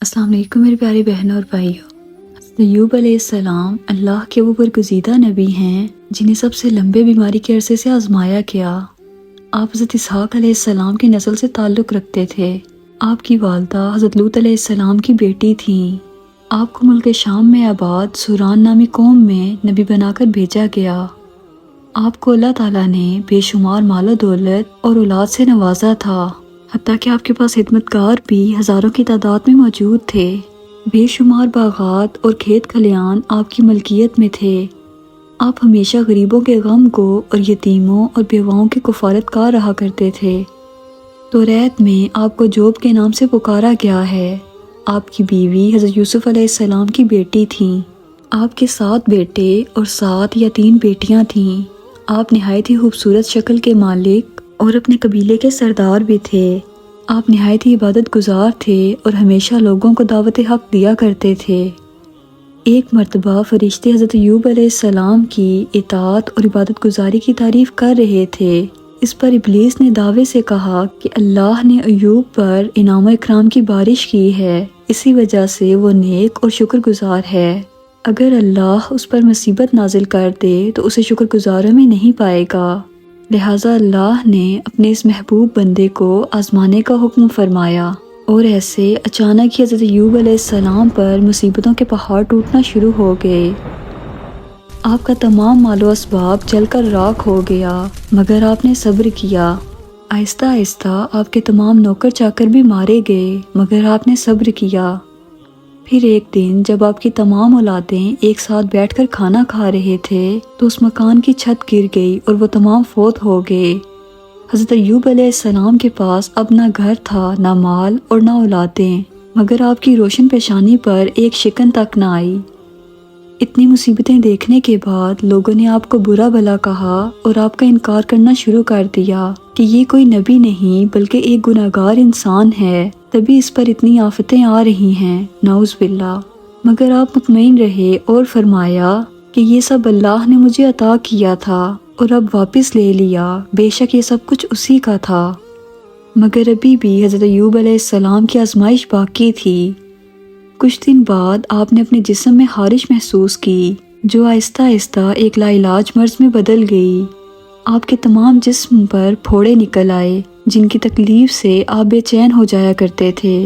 अस्सलाम वालेकुम मेरे प्यारे बहनों और भाइयों। अय्यूब अलैहिस्सलाम अल्लाह के वो बरगुज़ीदा नबी हैं जिन्हें सबसे लंबे बीमारी के अरसे से आजमाया गया। आप हज़रत इसहाक़ अलैहिस्सलाम की नस्ल से ताल्लुक़ रखते थे। आपकी वालदा हज़रत लूत अलैहिस्सलाम की बेटी थीं। आपको मुल्क शाम में आबाद सुरान नामी कौम में नबी बनाकर भेजा गया। आपको अल्लाह ताला ने बेशुमार मालो दौलत और औलाद से नवाजा था, हत्ता कि आपके पास खिदमतगार भी हज़ारों की तादाद में मौजूद थे। बेशुमार बागात और खेत खलियान आपकी मलकियत में थे। आप हमेशा गरीबों के गम को और यतीमों और बेवाओं की कफालतकार रहा करते थे। तौरात में आपको जोब के नाम से पुकारा गया है। आपकी बीवी हज़रत यूसुफ अलैहिस्सलाम की बेटी थीं। आपके 7 बेटे और 7 या 3 बेटियां थीं। आप नहायत ही खूबसूरत शक्ल के मालिक और अपने कबीले के सरदार भी थे। आप नहायत ही इबादत गुजार थे और हमेशा लोगों को दावत हक दिया करते थे। एक मर्तबा फरिश्ते हज़रत अय्यूब अलैहिस्सलाम की इताअत और इबादत गुजारी की तारीफ कर रहे थे। इस पर इब्लीस ने दावे से कहा कि अल्लाह ने अय्यूब पर इनाम व इकराम की बारिश की है, इसी वजह से वो नेक और शुक्रगुजार है। अगर अल्लाह उस पर मुसीबत नाजिल कर दे तो उसे शुक्रगुजारों में नहीं पाएगा। लिहाजा अल्लाह ने अपने इस महबूब बंदे को आजमाने का हुक्म फरमाया और ऐसे अचानक ही हज़रत अय्यूब अलैहिस्सलाम पर मुसीबतों के पहाड़ टूटना शुरू हो गए। आपका तमाम मालो असबाब जलकर राख हो गया, मगर आपने सब्र किया। आहिस्ता आहिस्ता आपके तमाम नौकर चाकर भी मारे गए, मगर आपने सब्र किया। फिर एक दिन जब आपकी तमाम औलादें एक साथ बैठकर खाना खा रहे थे तो उस मकान की छत गिर गई और वो तमाम फोत हो गए। हज़रत अय्यूब अलैहिस्सलाम के पास अब ना घर था, ना माल और ना औलादें, मगर आपकी रोशन पेशानी पर एक शिकन तक ना आई। इतनी मुसीबतें देखने के बाद लोगों ने आपको बुरा भला कहा और आपका इनकार करना शुरू कर दिया कि ये कोई नबी नहीं बल्कि एक गुनाहगार इंसान है, तभी इस पर इतनी आफतें आ रही हैं, नाउज़ बिल्लाह। मगर आप मुतमईन रहे और फरमाया कि ये सब अल्लाह ने मुझे अता किया था और अब वापस ले लिया, बेशक ये सब कुछ उसी का था। मगर अभी भी हज़रत अय्यूब अलैहिस्सलाम की आजमाइश बाकी थी। कुछ दिन बाद आपने अपने जिस्म में खारिश महसूस की, जो आहिस्ता आहिस्ता एक लाइलाज मर्ज में बदल गई। आपके तमाम जिस्म पर फोड़े निकल आए, जिनकी तकलीफ से आप बेचैन हो जाया करते थे।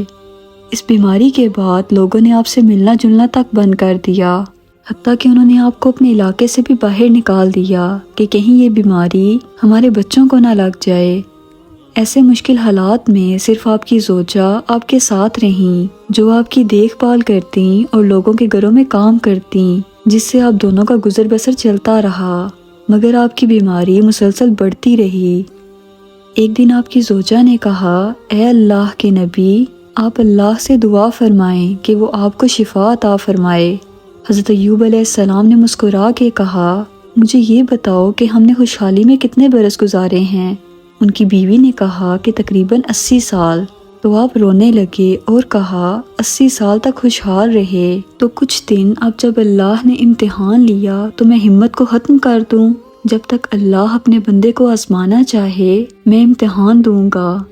इस बीमारी के बाद लोगों ने आपसे मिलना जुलना तक बंद कर दिया, हत्ता कि उन्होंने आपको अपने इलाके से भी बाहर निकाल दिया कि कहीं ये बीमारी हमारे बच्चों को ना लग जाए। ऐसे मुश्किल हालात में सिर्फ आपकी ज़ौजा आपके साथ रहीं, जो आपकी देखभाल करती और लोगों के घरों में काम करती, जिससे आप दोनों का गुजर बसर चलता रहा। मगर आपकी बीमारी मुसलसल बढ़ती रही। एक दिन आपकी ज़ौजा ने कहा, ए अल्लाह के नबी, आप अल्लाह से दुआ फरमाएं कि वो आपको शिफा अता फरमाए। हज़रत अय्यूब अलैहिस्सलाम ने मुस्कुरा के कहा, मुझे ये बताओ कि हमने खुशहाली में कितने बरस गुजारे हैं। उनकी बीवी ने कहा कि तकरीबन 80 साल। तो आप रोने लगे और कहा, 80 साल तक खुशहाल रहे तो कुछ दिन अब जब अल्लाह ने इम्तिहान लिया तो मैं हिम्मत को ख़त्म कर दूं। जब तक अल्लाह अपने बंदे को आजमाना चाहे मैं इम्तिहान दूंगा।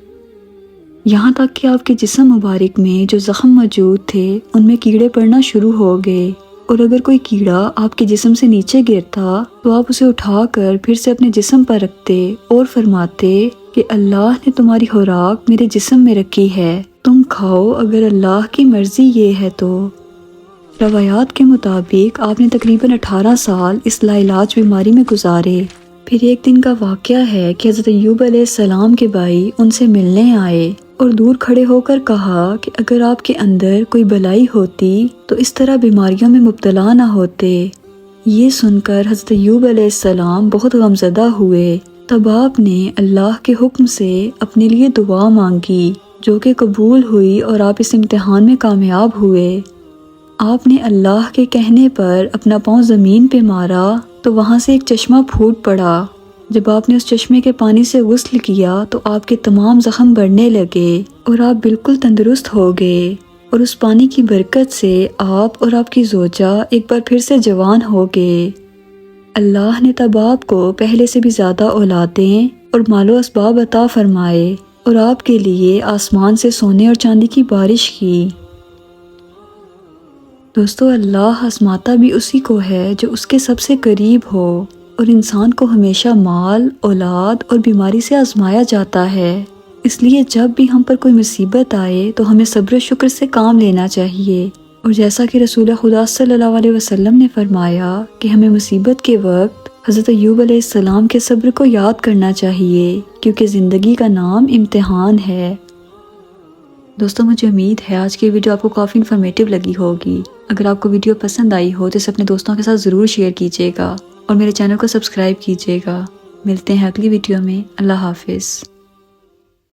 यहाँ तक कि आपके जिस्म मुबारक में जो ज़ख्म मौजूद थे उनमें कीड़े पड़ना शुरू हो गए, और अगर कोई कीड़ा आपके जिस्म से नीचे गिरता तो आप उसे उठाकर फिर से अपने जिस्म पर रखते और फरमाते कि अल्लाह ने तुम्हारी खुराक मेरे जिस्म में रखी है, तुम खाओ अगर अल्लाह की मर्जी ये है तो। रवायात के मुताबिक आपने तकरीबन 18 साल इस लाइलाज बीमारी में गुजारे। फिर एक दिन का वाक़या है कि हज़रत अय्यूब अलैहिस्सलाम के भाई उनसे मिलने आए और दूर खड़े होकर कहा कि अगर आपके अंदर कोई भलाई होती तो इस तरह बीमारियों में मुब्तला ना होते। ये सुनकर हज़रत अय्यूब अलैहिस्सलाम बहुत गमज़दा हुए। तब आपने अल्लाह के हुक्म से अपने लिए दुआ मांगी, जो कि कबूल हुई और आप इस इम्तिहान में कामयाब हुए। आपने अल्लाह के कहने पर अपना पाँव ज़मीन पे मारा तो वहाँ से एक चश्मा फूट पड़ा। जब आपने उस चश्मे के पानी से गुस्ल किया तो आपके तमाम ज़ख्म बढ़ने लगे और आप बिल्कुल तंदुरुस्त हो गए, और उस पानी की बरकत से आप और आपकी ज़ौजा एक बार फिर से जवान हो गए। अल्लाह ने तब आपको पहले से भी ज़्यादा औलादें और मालो असबाब अता फरमाए और आपके लिए आसमान से सोने और चांदी की बारिश की। دوستو اللہ آزماتا بھی اسی کو ہے جو اس کے سب سے قریب ہو، اور انسان کو ہمیشہ مال، اولاد اور بیماری سے آزمایا جاتا ہے۔ اس لیے جب بھی ہم پر کوئی مصیبت آئے تو ہمیں صبر و شکر سے کام لینا چاہیے، اور جیسا کہ رسول خدا صلی اللہ علیہ وسلم نے فرمایا کہ ہمیں مصیبت کے وقت حضرت ایوب علیہ السلام کے صبر کو یاد کرنا چاہیے، کیونکہ زندگی کا نام امتحان ہے۔ دوستوں مجھے امید ہے آج کی ویڈیو آپ کو کافی انفارمیٹیو لگی ہوگی۔ اگر آپ کو ویڈیو پسند آئی ہو تو اسے اپنے دوستوں کے ساتھ ضرور شیئر کیجیے گا، اور میرے چینل کو سبسکرائب کیجیے گا۔ ملتے ہیں اگلی ویڈیو میں۔ اللہ حافظ۔